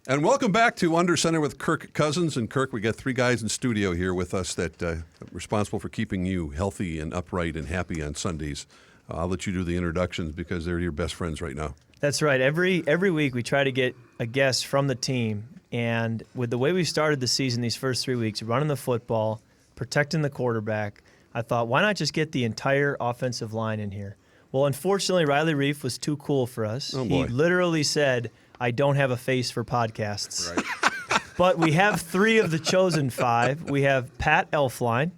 And welcome back to Under Center with Kirk Cousins. And Kirk, we got three guys in studio here with us that are responsible for keeping you healthy and upright and happy on Sundays. I'll let you do the introductions because they're your best friends right now. That's right. Every week we try to get a guest from the team. And with the way we started the season these first 3 weeks, running the football, protecting the quarterback, I thought, why not just get the entire offensive line in here? Well, unfortunately, Riley Reif was too cool for us. Oh, boy. He literally said, I don't have a face for podcasts. Right. But we have three of the chosen five. We have Pat Elfline,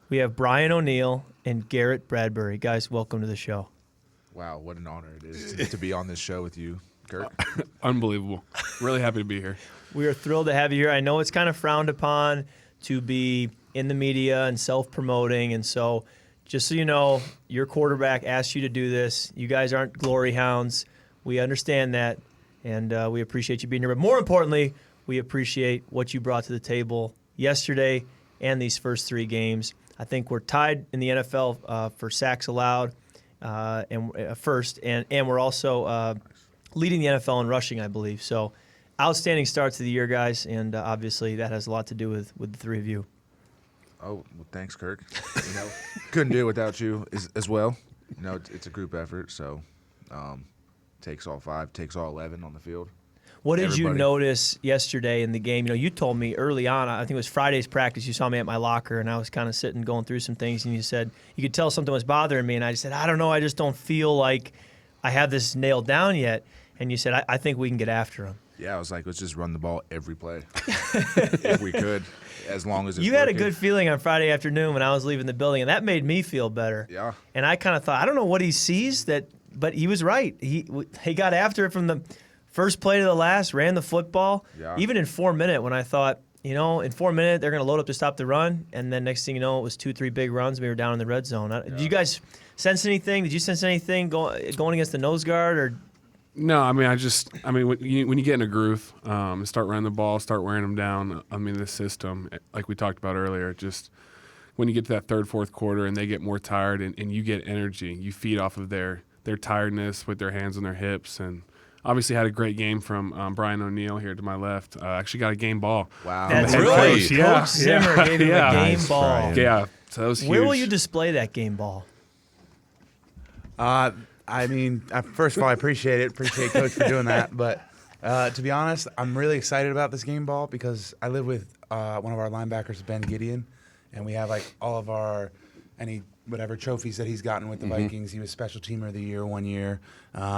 we have Brian O'Neill, and Garrett Bradbury. Guys, welcome to the show. Wow, what an honor it is to be on this show with you, Kirk. Unbelievable. Really happy to be here. We are thrilled to have you here. I know it's kind of frowned upon to be in the media and self-promoting, and so just so you know, your quarterback asked you to do this. You guys aren't glory hounds. We understand that. And we appreciate you being here. But more importantly, we appreciate what you brought to the table yesterday and these first three games. I think we're tied in the NFL for sacks allowed first, and we're also leading the NFL in rushing, I believe. So outstanding start to the year, guys, and obviously that has a lot to do with the three of you. Oh, well, thanks, Kirk. Couldn't do it without you as well. It's a group effort, so takes all 5, takes all 11 on the field. What did you notice yesterday in the game? You told me early on, I think it was Friday's practice, you saw me at my locker, and I was kind of sitting going through some things, and you said you could tell something was bothering me, and I just said, I don't know, I just don't feel like I have this nailed down yet. And you said, I think we can get after him. Yeah, I was like, let's just run the ball every play if we could, as long as it's You had working. a good feeling on Friday afternoon when I was leaving the building, and that made me feel better. Yeah. And I kind of thought, I don't know what he sees, but he was right. He got after it from the first play to the last, ran the football. Yeah. Even in 4 minutes, when I thought, in 4 minutes, they're going to load up to stop the run, and then next thing you know, it was 2-3 big runs, and we were down in the red zone. Did you guys sense anything? Did you sense anything going against the nose guard? Or? No, when you get in a groove, start running the ball, start wearing them down. The system, like we talked about earlier, just when you get to that third, fourth quarter and they get more tired and you get energy, you feed off of their tiredness with their hands on their hips. And obviously had a great game from Brian O'Neill here to my left. Actually got a game ball. Wow. That's Really? right. Yeah. Coach Zimmer gave him a game Nice, ball. Brian. Yeah, so that was huge. Where will you display that game ball? First of all, I appreciate it. Appreciate Coach for doing that. But to be honest, I'm really excited about this game ball because I live with one of our linebackers, Ben Gideon, and we have all of any trophies that he's gotten with the Vikings. He was Special Teamer of the Year 1 year.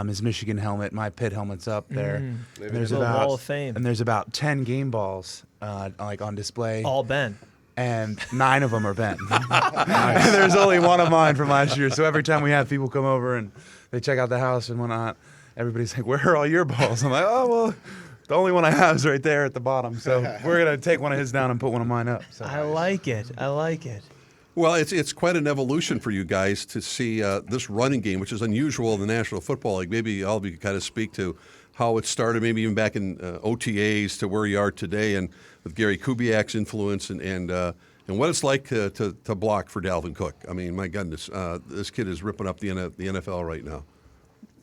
His Michigan helmet, my Pitt helmet's up there. And there's Hall of Fame. And there's about 10 game balls on display. All Ben. And 9 of them are Ben. And there's only one of mine from last year. So every time we have people come over and they check out the house and whatnot, everybody's like, where are all your balls? I'm like, oh, well, the only one I have is right there at the bottom. So we're going to take one of his down and put one of mine up. So. I like it. Well, it's quite an evolution for you guys to see this running game, which is unusual in the National Football League. Maybe all of you could kind of speak to how it started, maybe even back in OTAs to where you are today, and with Gary Kubiak's influence and what it's like to block for Dalvin Cook. I mean, my goodness, this kid is ripping up the NFL right now.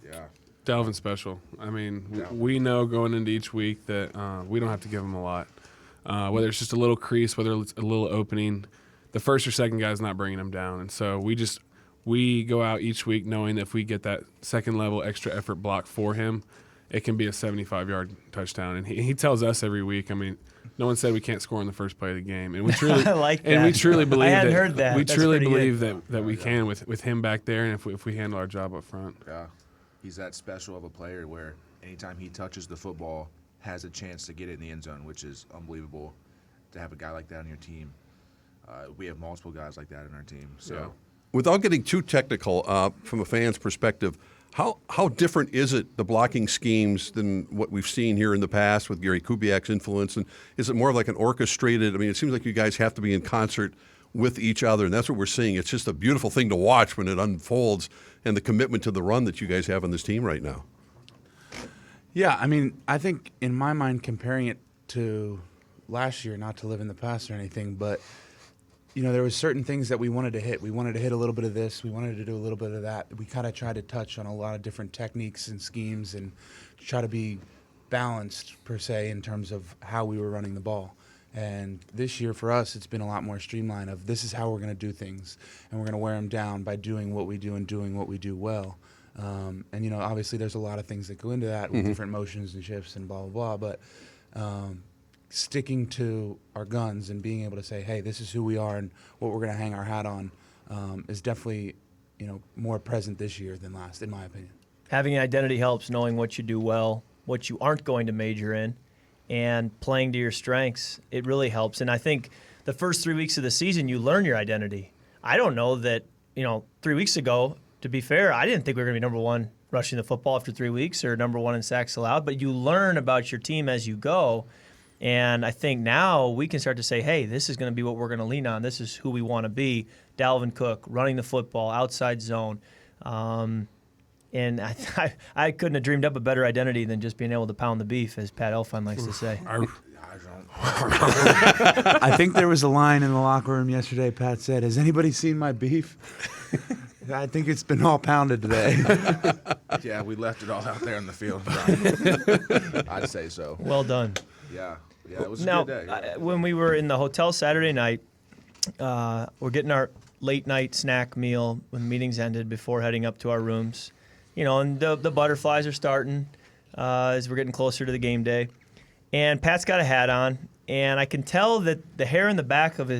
Yeah. Dalvin's special. We know going into each week that we don't have to give him a lot. Whether it's just a little crease, whether it's a little opening, the first or second guy's not bringing him down. And so we go out each week knowing that if we get that second level extra effort block for him, it can be a 75-yard touchdown. And he tells us every week, no one said we can't score in the first play of the game. And we truly I like that. And we truly believe I hadn't heard that. We That's truly pretty believe good. that we can with him back there, and if we handle our job up front. Yeah. He's that special of a player where anytime he touches the football, has a chance to get it in the end zone, which is unbelievable to have a guy like that on your team. We have multiple guys like that in our team. So, Yeah. Without getting too technical, from a fan's perspective, how different is it, the blocking schemes, than what we've seen here in the past with Gary Kubiak's influence? And is it more of like an orchestrated? It seems like you guys have to be in concert with each other, and that's what we're seeing. It's just a beautiful thing to watch when it unfolds, and the commitment to the run that you guys have on this team right now. Yeah, I think in my mind, comparing it to last year, not to live in the past or anything, but there was certain things that we wanted to hit. We wanted to hit a little bit of this. We wanted to do a little bit of that. We kind of tried to touch on a lot of different techniques and schemes and try to be balanced per se in terms of how we were running the ball. And this year for us, it's been a lot more streamlined of this is how we're going to do things, and we're going to wear them down by doing what we do and doing what we do well. And, you know, obviously there's a lot of things that go into that with different motions and shifts and blah, blah, blah. But sticking to our guns and being able to say, hey, this is who we are and what we're going to hang our hat on is definitely, you know, more present this year than last, in my opinion. Having an identity helps, knowing what you do well, what you aren't going to major in, and playing to your strengths. It really helps. And I think the first 3 weeks of the season, you learn your identity. I don't know that, you know, 3 weeks ago, to be fair, I didn't think we were going to be number one rushing the football after 3 weeks or number one in sacks allowed, but you learn about your team as you go. And I think now we can start to say, hey, this is going to be what we're going to lean on. This is who we want to be. Dalvin Cook, running the football, outside zone. And I couldn't have dreamed up a better identity than just being able to pound the beef, as Pat Elfine likes to say. I think there was a line in the locker room yesterday. Pat said, has anybody seen my beef? I think it's been all pounded today. Yeah, we left it all out there in the field, Brian. I'd say so. Well done. Yeah, it was a Now, good day. when we were in the hotel Saturday night, we're getting our late night snack meal when meetings ended before heading up to our rooms. You know, and the butterflies are starting as we're getting closer to the game day. And Pat's got a hat on, and I can tell that the hair in the back of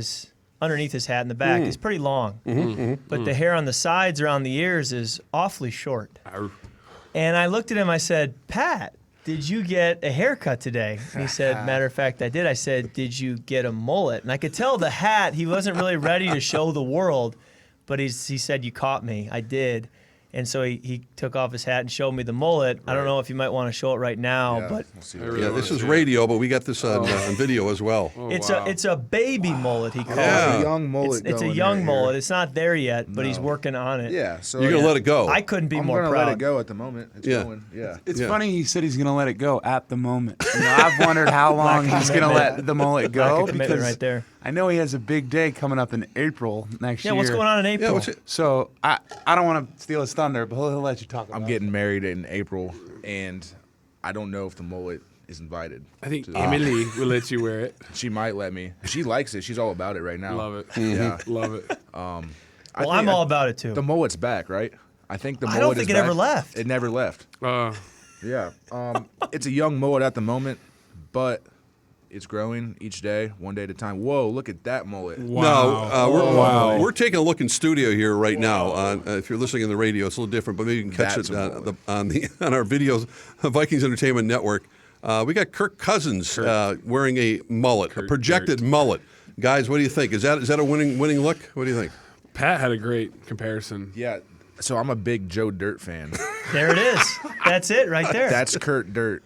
underneath his hat in the back is pretty long. But the hair on the sides around the ears is awfully short. And I looked at him, I said, Pat, did you get a haircut today? And he said, matter of fact, I did. I said, did you get a mullet? And I could tell the hat, he wasn't really ready to show the world, but he said, you caught me. I did. And so he took off his hat and showed me the mullet. Right. I don't know if you might want to show it right now, but this is radio, but we got this on video as well. It's a baby mullet. He calls it. It's a young mullet. It's a young mullet. It's not there yet, but he's working on it. Yeah, so you're gonna let it go. I couldn't be more proud. I'm gonna let it go at the moment. It's going. Yeah. It's funny he said he's gonna let it go at the moment. You know, I've wondered how long he's gonna let the mullet go because right there. I know he has a big day coming up in April next year. Yeah, what's going on in April? So I don't want to steal his thunder, but he'll let you talk about it. I'm getting married in April, and I don't know if the mullet is invited. I think Emily will let you wear it. She might let me. She likes it. She's all about it right now. Love it. Yeah. Love it. Well, I'm all about it, too. The mullet's back, right? I think the mullet I don't think it ever left. It never left. Yeah. It's a young mullet at the moment, but it's growing each day, one day at a time. Whoa, look at that mullet. Wow. We're taking a look in studio here right now. If you're listening on the radio, it's a little different, but maybe you can catch it on our videos, Vikings Entertainment Network. We got Kirk Cousins wearing a mullet, a projected mullet. Guys, what do you think? Is that a winning look? What do you think? Pat had a great comparison. Yeah. So I'm a big Joe Dirt fan. There it is. That's it right there. That's Kurt Dirt.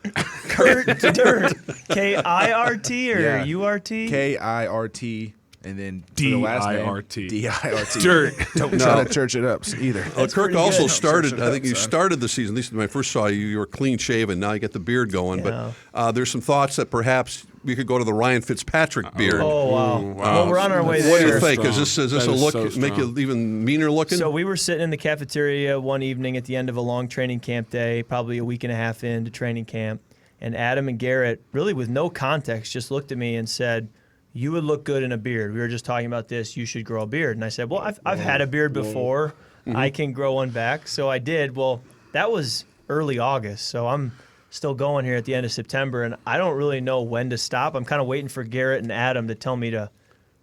Kurt Dirt. K-I-R-T or U-R-T? K-I-R-T. And then the last name, D-I-R-T. Dirt. Don't try to church it up either. Kirk also started, I think you started the season, at least when I first saw you, you were clean shaven. Now you got the beard going. Yeah. But there's some thoughts that perhaps we could go to the Ryan Fitzpatrick beard. Oh, wow. Well, we're on our way there. What do you think? Is this a look, so make you even meaner looking? So we were sitting in the cafeteria one evening at the end of a long training camp day, probably a week and a half into training camp, and Adam and Garrett, really with no context, just looked at me and said, you would look good in a beard. We were just talking about this. You should grow a beard. And I said, well, I've had a beard before. I can grow one back. So I did. Well, that was early August. So I'm still going here at the end of September, and I don't really know when to stop. I'm kind of waiting for Garrett and Adam to tell me to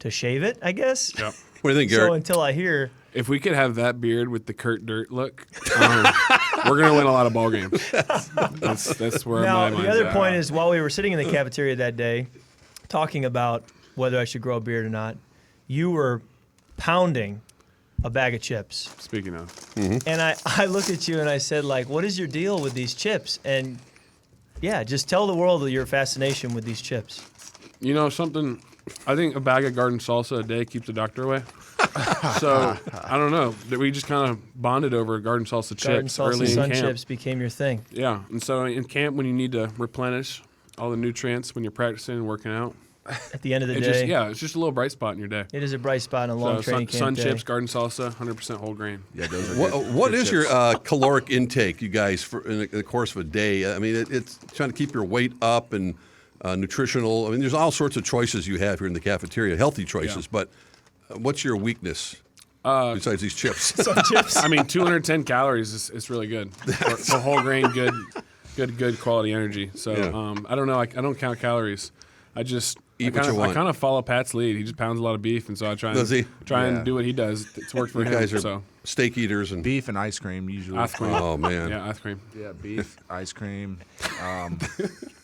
shave it, I guess. Yep. What do you think, Garrett? So until I hear. If we could have that beard with the Kurt Dirt look, we're going to win a lot of ball games. That's where now, my mind's the other at. point is, while we were sitting in the cafeteria that day talking about whether I should grow a beard or not, you were pounding a bag of chips. Speaking of. And I looked at you and I said, like, what is your deal with these chips? And, yeah, just tell the world your fascination with these chips. You know, something, I think a bag of garden salsa a day keeps the doctor away. So, I don't know. We just kind of bonded over garden salsa chips Garden salsa early in sun camp. chips became your thing. Yeah, and so in camp when you need to replenish all the nutrients when you're practicing and working out, at the end of the day. It's just a little bright spot in your day. It is a bright spot in a long training camp sun day. chips, garden salsa, 100% whole grain. Yeah, those are good. What good is chips. your caloric intake, you guys, in the course of a day? I mean, it's trying to keep your weight up and nutritional. I mean, there's all sorts of choices you have here in the cafeteria, healthy choices. But what's your weakness besides these chips? Some chips. I mean, 210 calories is really good. For whole grain, good quality energy. So I don't know. I don't count calories. I just Eat what you want. I kind of follow Pat's lead. He just pounds a lot of beef, and so I try and do what he does. It's worked for You him. guys are So steak eaters and Beef and ice cream usually. ice cream. Oh man. Yeah, ice cream. Yeah, beef, ice cream.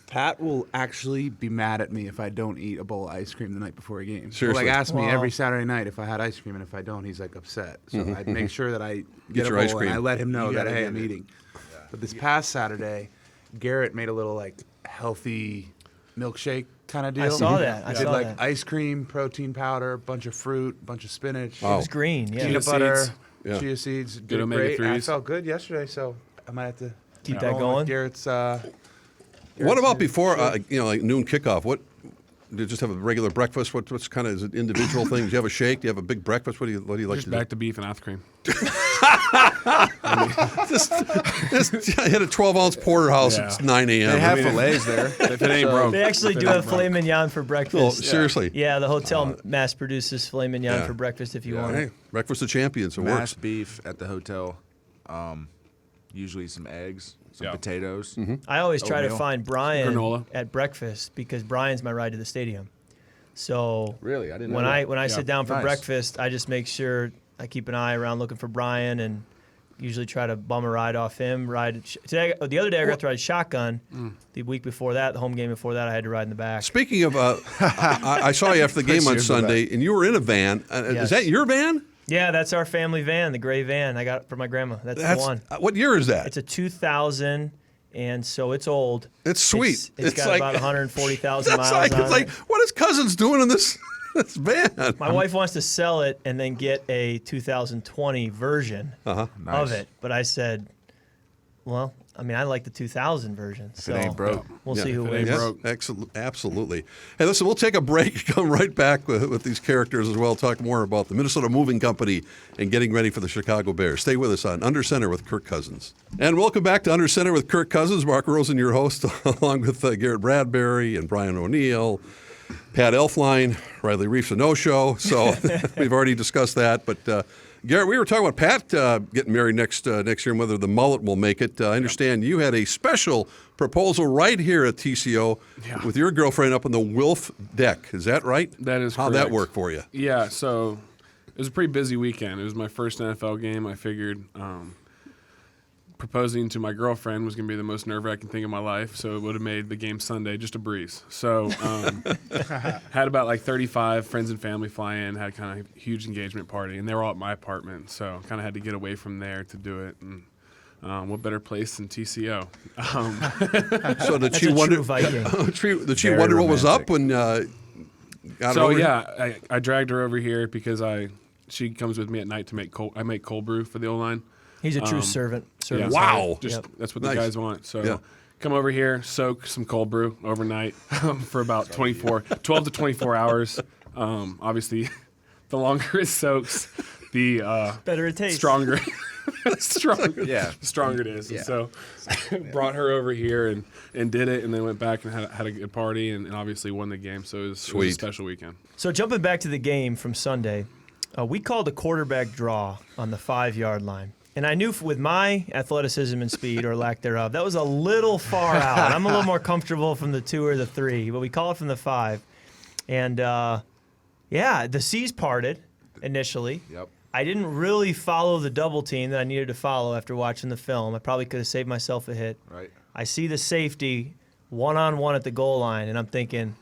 Pat will actually be mad at me if I don't eat a bowl of ice cream the night before a game. Seriously? He'll ask me Wow. every Saturday night if I had ice cream, and if I don't, he's upset. So I'd make sure that I get a your bowl ice cream. and I let him know You that gotta hey, get I'm it. eating. But this past Saturday, Garrett made a little healthy milkshake kind of deal. I saw that. I Did saw that. ice cream, protein powder, bunch of fruit, bunch of spinach, It was green. Yeah. peanut Chia butter, seeds. Yeah. chia seeds. Good Did great. omega-3s. I felt good yesterday, so I might have to Keep that with going. Garrett's. What about before, like noon kickoff? What do you just have a regular breakfast? What's kind of is it individual things? Do you have a shake? Do you have a big breakfast? What do you like Just to back to beef and ice cream. do? Just hit a 12-ounce porterhouse. Yeah. It's 9 a.m. They have I mean, fillets there. If it ain't broke, They actually do have filet mignon for breakfast. oh, seriously. Yeah, the hotel mass produces filet mignon Yeah. for breakfast if you Yeah. want Hey, it. breakfast of champions. It works. Mashed beef at the hotel. Usually some eggs, some Yeah. potatoes. I always try to Oatmeal. find Brian Granola. at breakfast because Brian's my ride to the stadium. So Really? I didn't know when that. I sit down for Nice. breakfast, I just make sure I keep an eye around looking for Brian and usually try to bum a ride off him. The other day I got to ride shotgun. The week before that, the home game before that, I had to ride in the back. Speaking of, I saw you after the game on Cheers to that. Sunday, and you were in a van. Yes. Is that your van? Yeah, that's our family van, the gray van I got from my grandma. That's the one. What year is that? It's a 2000, and so it's old. It's sweet. It's got about 140,000 miles It's on like, it. what is Cousins doing in this van? My wife wants to sell it and then get a 2020 version of Nice. it, but I said, well, I mean, I like the 2000 version. If it ain't broke. We'll see who if it ain't wins. broke. Absolutely. Hey, listen, we'll take a break. Come right back with these characters as well. Talk more about the Minnesota Moving Company and getting ready for the Chicago Bears. Stay with us on Under Center with Kirk Cousins. And welcome back to Under Center with Kirk Cousins. Mark Rosen, your host, along with Garrett Bradbury and Brian O'Neill, Pat Elfline, Riley Reef's a no-show. So we've already discussed that. But Garrett, we were talking about Pat getting married next year and whether the mullet will make it. I understand you had a special proposal right here at TCO with your girlfriend up on the Wilf deck. Is that right? That is How'd that correct. work for you? Yeah, so it was a pretty busy weekend. It was my first NFL game. I figured proposing to my girlfriend was going to be the most nerve-wracking thing in my life, so it would have made the game Sunday just a breeze. So had about 35 friends and family fly in, had kind of a huge engagement party, and they were all at my apartment, so kind of had to get away from there to do it. And what better place than TCO? So did That's she a wonder? true Viking. Did she Very wonder what was up romantic. when got So over here? yeah, I dragged her over here because she comes with me at night to make cold brew for the O-line. He's a true servant. Yeah, Wow. so Yep. that's what Nice. the guys want. So Yeah. come over here, soak some cold brew overnight for about 12 to 24 hours. Obviously, the longer it soaks, the Better it tastes. stronger. stronger. Yeah. Stronger it is. Yeah. And so brought her over here and did it, and then went back and had a good party and obviously won the game. So it was a Sweet. special weekend. So jumping back to the game from Sunday, we called a quarterback draw on the 5-yard line. And I knew with my athleticism and speed, or lack thereof, that was a little far out. I'm a little more comfortable from the 2 or the 3, but we call it from the 5. And, the C's parted initially. Yep. I didn't really follow the double team that I needed to follow after watching the film. I probably could have saved myself a hit. Right. I see the safety one-on-one at the goal line, and I'm thinking,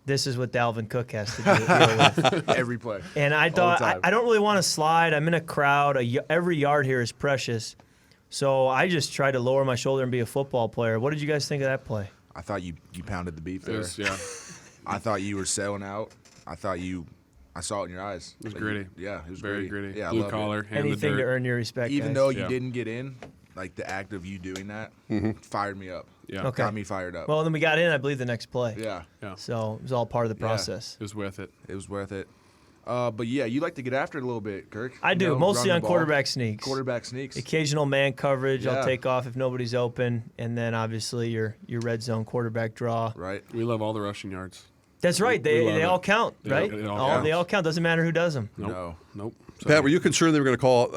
this is what Dalvin Cook has to deal with. Every play. And I thought, time. I don't really want to slide. I'm in a crowd. Every yard here is precious. So I just tried to lower my shoulder and be a football player. What did you guys think of that play? I thought you pounded the beef It there. was, yeah, I thought you were selling out. I saw it in your eyes. it was Like, gritty. Yeah, it was Very gritty. Yeah, I Blue loved it. collar, hand in the Anything to dirt. earn your respect, Even guys. though you Yeah. didn't get in, like the act of you doing that fired me up. Yeah. Okay. got me fired up. Well, then we got in, I believe, the next play. Yeah, So it was all part of the process. It was worth it. it was worth it. But yeah, you like to get after it a little bit, Kirk. I do, mostly run on the ball. quarterback sneaks. Quarterback sneaks. Occasional man coverage, Yeah. I'll take off if nobody's open, and then obviously your red zone quarterback draw. Right. We love all the rushing yards. That's right. We love They it. all count, They right? all count. They all count. Doesn't matter who does them. No. Nope. So, Pat, were you concerned they were going to call?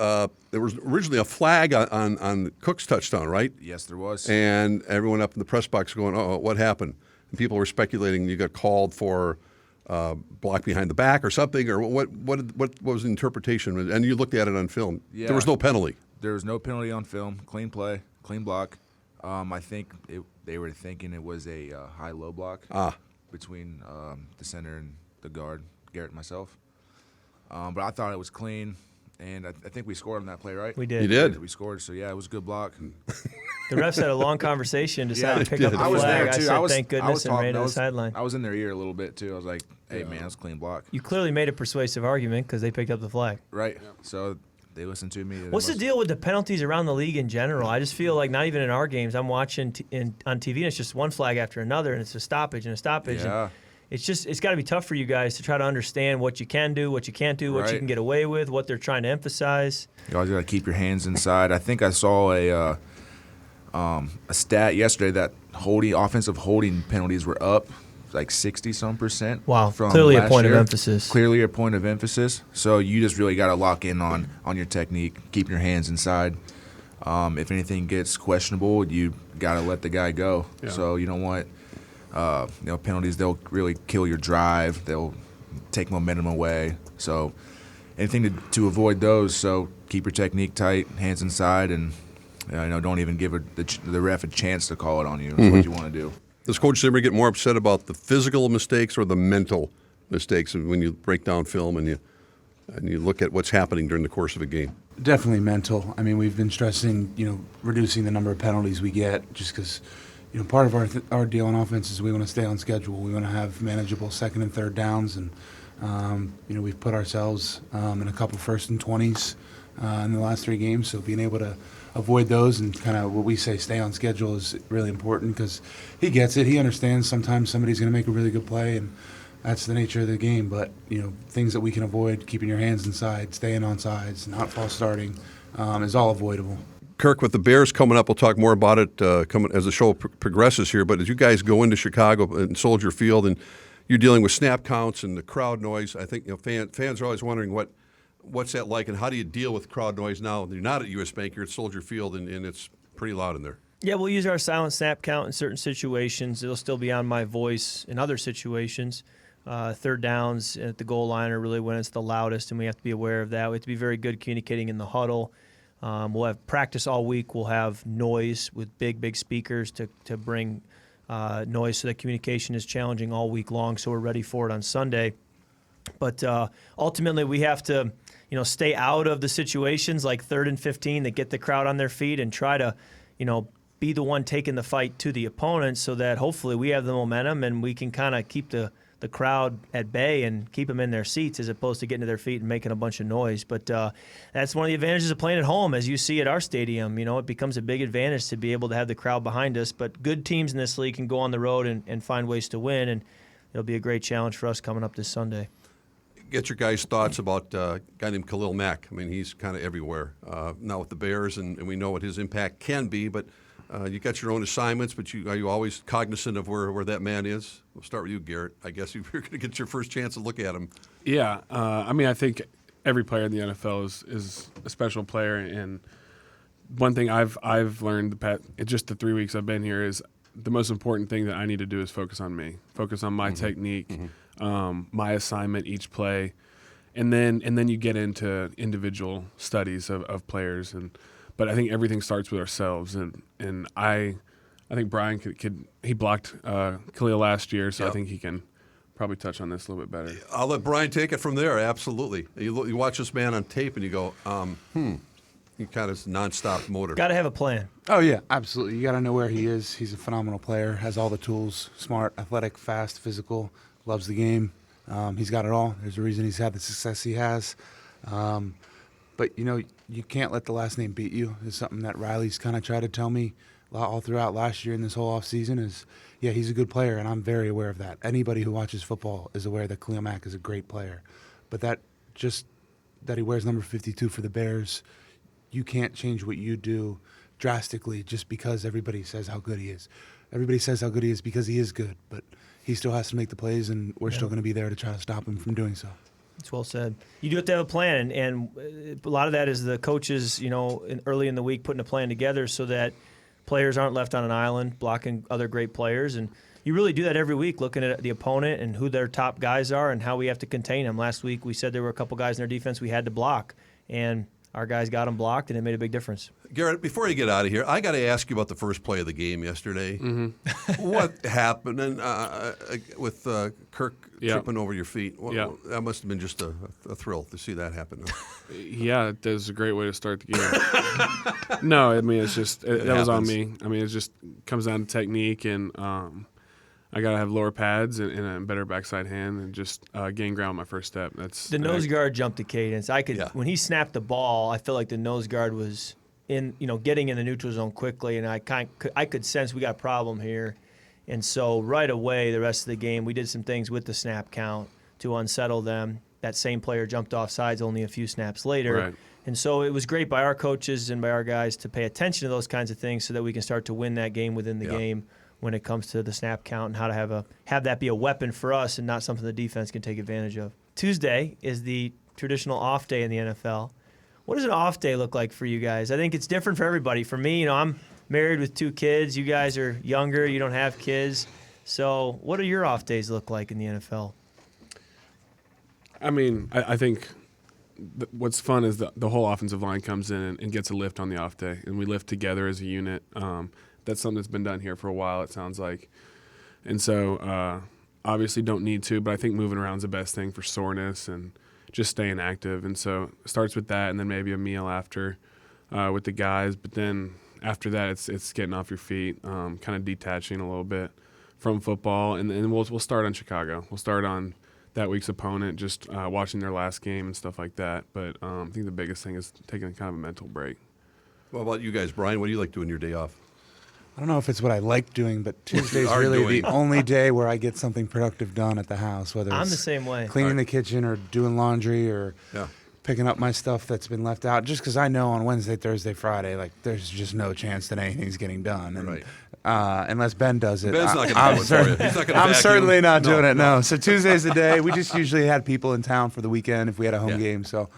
There was originally a flag on Cook's touchdown, right? Yes, there was. And everyone up in the press box going, "Oh, what happened?" And people were speculating you got called for block behind the back or something, or what was the interpretation? And you looked at it on film. Yeah. There was no penalty. There was no penalty on film. Clean play, clean block. I think they were thinking it was a high-low block between the center and the guard, Garrett and myself. But I thought it was clean, and I think we scored on that play, right? We did. You did. We scored, so yeah, it was a good block. The refs had a long conversation, decided to pick up the I was flag. there I too. said, thank goodness, and ran to the I sideline. was in their ear a little bit too. I was like, "Hey man, that's a clean block." You clearly made a persuasive argument because they picked up the flag. Right. So they listened to me. What's the deal with the penalties around the league in general? I just feel like not even in our games, I'm watching on TV, and it's just one flag after another, and it's a stoppage and a stoppage. Yeah. And it's got to be tough for you guys to try to understand what you can do, what you can't do, what you Right. can get away with, what they're trying to emphasize. You always got to keep your hands inside. I think I saw a stat yesterday that offensive holding penalties were up like 60-some%. Wow, from clearly a last point of year. emphasis. Clearly a point of emphasis. So you just really got to lock in on your technique, keeping your hands inside. If anything gets questionable, you got to let the guy go. Yeah. So you don't want penalties. They'll really kill your drive. They'll take momentum away. So anything to avoid those. So keep your technique tight, hands inside, and don't even give the ref a chance to call it on you. That's what you want to do. Does Coach Zimmer get more upset about the physical mistakes or the mental mistakes when you break down film and you look at what's happening during the course of a game? Definitely mental. I mean, we've been stressing, reducing the number of penalties we get just because, part of our deal on offense is we want to stay on schedule. We want to have manageable second and third downs, and we've put ourselves in a couple first and 20s in the last 3 games. So being able to avoid those and kind of what we say stay on schedule is really important because he gets it. He understands sometimes somebody's going to make a really good play, and that's the nature of the game. But, things that we can avoid, keeping your hands inside, staying on sides, not false starting, is all avoidable. Kirk, with the Bears coming up, we'll talk more about it coming as the show progresses here. But as you guys go into Chicago and Soldier Field, and you're dealing with snap counts and the crowd noise, I think fans are always wondering what's that like, and how do you deal with crowd noise now? You're not at US Bank, you're at Soldier Field, and it's pretty loud in there. Yeah, we'll use our silent snap count in certain situations. It'll still be on my voice in other situations. Third downs at the goal line are really when it's the loudest, and we have to be aware of that. We have to be very good communicating in the huddle. We'll have practice all week. We'll have noise with big speakers to bring noise so that communication is challenging all week long, so we're ready for it on Sunday. But ultimately, we have to stay out of the situations like 3rd and 15 that get the crowd on their feet and try to be the one taking the fight to the opponent so that hopefully we have the momentum and we can kind of keep the crowd at bay and keep them in their seats as opposed to getting to their feet and making a bunch of noise. But that's one of the advantages of playing at home, as you see at our stadium. It becomes a big advantage to be able to have the crowd behind us. But good teams in this league can go on the road and find ways to win, and it'll be a great challenge for us coming up this Sunday. Get your guys' thoughts about a guy named KHALIL MACK. I mean, he's kind of everywhere now with the Bears, and we know what his impact can be, but you got your own assignments, but are you always cognizant of where that man is? We'll start with you, Garrett. I guess you're going to get your first chance to look at him. Yeah, I think every player in the NFL is a special player, and one thing I've learned just the 3 weeks I've been here is the most important thing that I need to do is focus on me, focus on my technique, my assignment each play, and then you get into individual studies of players but I think everything starts with ourselves, and I think Brian he blocked KHALIL last year, so I think he can probably touch on this a little bit better. I'll let Brian take it from there. Absolutely, you watch this man on tape and you go, he kind of nonstop motor. Got to have a plan. Oh, yeah, absolutely. You got to know where he is. He's a phenomenal player, has all the tools, smart, athletic, fast, physical, loves the game. He's got it all. There's a reason he's had the success he has. But, you can't let the last name beat you. It's something that Riley's kind of tried to tell me all throughout last year and this whole offseason is, yeah, he's a good player, and I'm very aware of that. Anybody who watches football is aware that KHALIL Mack is a great player. But that he wears number 52 for the Bears, you can't change what you do drastically just because everybody says how good he is. Everybody says how good he is because he is good, but he still has to make the plays, and we're still going to be there to try to stop him from doing so. That's well said. You do have to have a plan, and a lot of that is the coaches, early in the week putting a plan together so that players aren't left on an island blocking other great players. And you really do that every week, looking at the opponent and who their top guys are and how we have to contain them. Last week we said there were a couple guys in their defense we had to block, and our guys got them blocked, and it made a big difference. Garrett, before you get out of here, I got to ask you about the first play of the game yesterday. Mm-hmm. What happened with Kirk tripping over your feet? That must have been just a thrill to see that happen. Yeah, that was a great way to start the game. No, I mean, it's just that was on me. I mean, it just comes down to technique, and I got to have lower pads and a better backside hand and just gain ground with my first step. That's the nose guard jumped to cadence. When he snapped the ball, I felt like the nose guard was getting in the neutral zone quickly, and I could sense we got a problem here. And so right away, the rest of the game, we did some things with the snap count to unsettle them. That same player jumped off sides only a few snaps later. Right. And so it was great by our coaches and by our guys to pay attention to those kinds of things so that we can start to win that game within the game when it comes to the snap count and how to have that be a weapon for us and not something the defense can take advantage of. Tuesday is the traditional off day in the NFL. What does an off day look like for you guys? I think it's different for everybody. For me, I'm married with 2 kids. You guys are younger. You don't have kids. So what do your off days look like in the NFL? I mean, I think what's fun is the whole offensive line comes in and gets a lift on the off day, and we lift together as a unit. That's something that's been done here for a while, it sounds like. And so obviously don't need to, but I think moving around is the best thing for soreness and just staying active. And so it starts with that, and then maybe a meal after with the guys. But then after that, it's getting off your feet, kind of detaching a little bit from football. And then we'll start on Chicago. We'll start on that week's opponent, just watching their last game and stuff like that. But I think the biggest thing is taking kind of a mental break. What about you guys, Brian? What do you like doing your day off? I don't know if it's what I like doing, but Tuesday's really the only day where I get something productive done at the house, whether I'm it's the same way. Cleaning the kitchen or doing laundry or picking up my stuff that's been left out, just because I know on Wednesday, Thursday, Friday, like there's just no chance that anything's getting done. And, unless Ben does it. Ben's not going to do it for you. He's not going to I'm certainly not doing it, no. So Tuesday's the day. We just usually had people in town for the weekend if we had a home game. So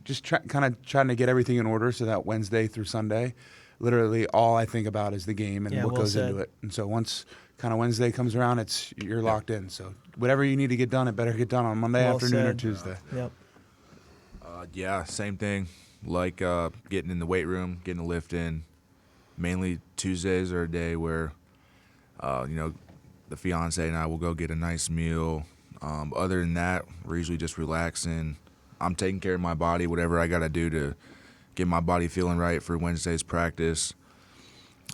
just kind of trying to get everything in order so that Wednesday through Sunday, literally all I think about is the game and what goes into it. And so once kind of Wednesday comes around, you're locked in. So whatever you need to get done, it better get done on Monday afternoon or Tuesday. Yeah, same thing. Like getting in the weight room, getting a lift in. Mainly Tuesdays are a day where, the fiance and I will go get a nice meal. Other than that, we're usually just relaxing. I'm taking care of my body, whatever I got to do to get my body feeling right for Wednesday's practice.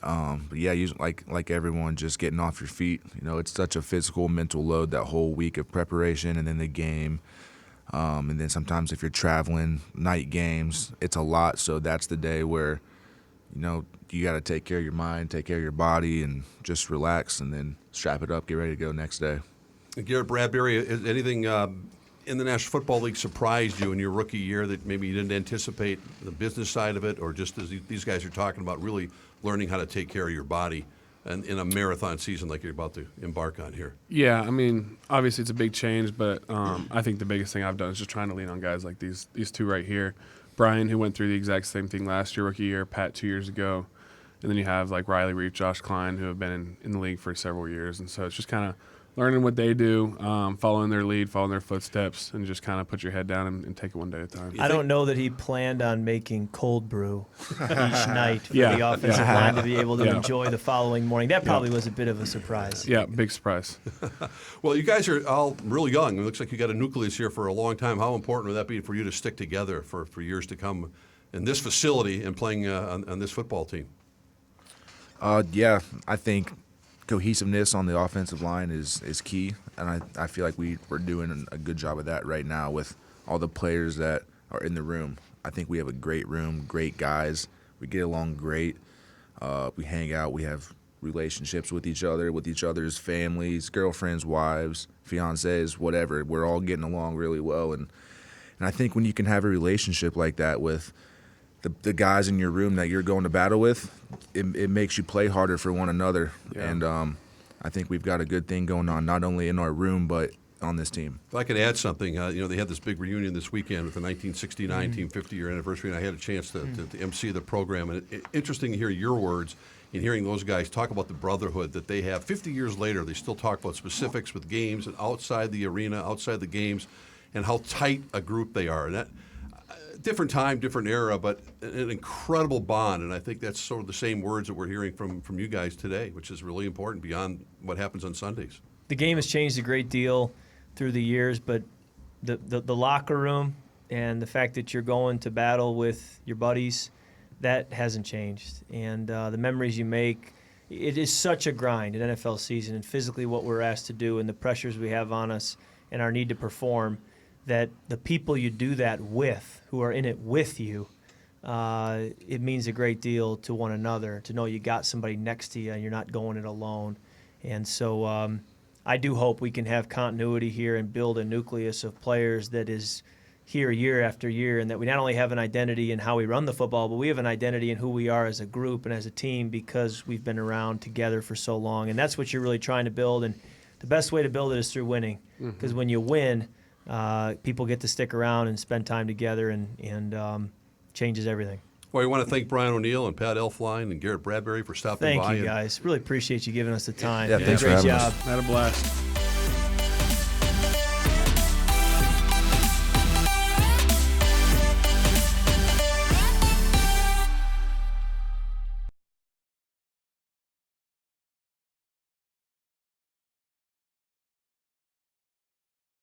But yeah, usually like everyone, just getting off your feet. It's such a physical, mental load that whole week of preparation and then the game. And then sometimes if you're traveling, night games, it's a lot. So that's the day where, you got to take care of your mind, take care of your body, and just relax and then strap it up, get ready to go next day. Garrett Bradbury, is anything in the National Football League surprised you in your rookie year that maybe you didn't anticipate, the business side of it, or just as these guys are talking about really learning how to take care of your body and in a marathon season like you're about to embark on here? Yeah, I mean, obviously it's a big change, but I think the biggest thing I've done is just trying to lean on guys like these 2 right here. Brian, who went through the exact same thing last year, rookie year, Pat 2 years ago, and then you have like Riley Reef, Josh Klein, who have been in the league for several years. And so it's just kind of learning what they do, following their lead, following their footsteps, and just kind of put your head down and take it one day at a time. I don't know that he planned on making cold brew each night for the offensive line to be able to enjoy the following morning. That probably was a bit of a surprise. Yeah, big surprise. Well, you guys are all really young. It looks like you got a nucleus here for a long time. How important would that be for you to stick together for years to come in this facility and playing on this football team? I think cohesiveness on the offensive line is key, and I feel like we're doing a good job of that right now with all the players that are in the room. I think we have a great room, great guys. We get along great. We hang out. We have relationships with each other, with each other's families, girlfriends, wives, fiancés, whatever. We're all getting along really well. And I think when you can have a relationship like that with the guys in your room that you're going to battle with, it makes you play harder for one another. Yeah. And I think we've got a good thing going on, not only in our room, but on this team. If I could add something, they had this big reunion this weekend with the 1969 team 50-year anniversary, and I had a chance to MC the program. And interesting to hear your words and hearing those guys talk about the brotherhood that they have. 50 years later, they still talk about specifics with games and outside the arena, outside the games, and how tight a group they are. And that different time, different era, but an incredible bond. And I think that's sort of the same words that we're hearing from you guys today, which is really important beyond what happens on Sundays. The game has changed a great deal through the years, but the locker room and the fact that you're going to battle with your buddies, that hasn't changed. And the memories you make, it is such a grind in NFL season, and physically what we're asked to do and the pressures we have on us and our need to perform, that the people you do that with, who are in it with you, it means a great deal to one another, to know you got somebody next to you and you're not going it alone. And so I do hope we can have continuity here and build a nucleus of players that is here year after year, and that we not only have an identity in how we run the football, but we have an identity in who we are as a group and as a team because we've been around together for so long. And that's what you're really trying to build. And the best way to build it is through winning, because when you win, people get to stick around and spend time together, and changes everything. Well, we want to thank Brian O'Neill and Pat Elfline and Garrett Bradbury for stopping by. Thank you, guys. Really appreciate you giving us the time. Yeah, thanks for Great having job. us. Had a blast.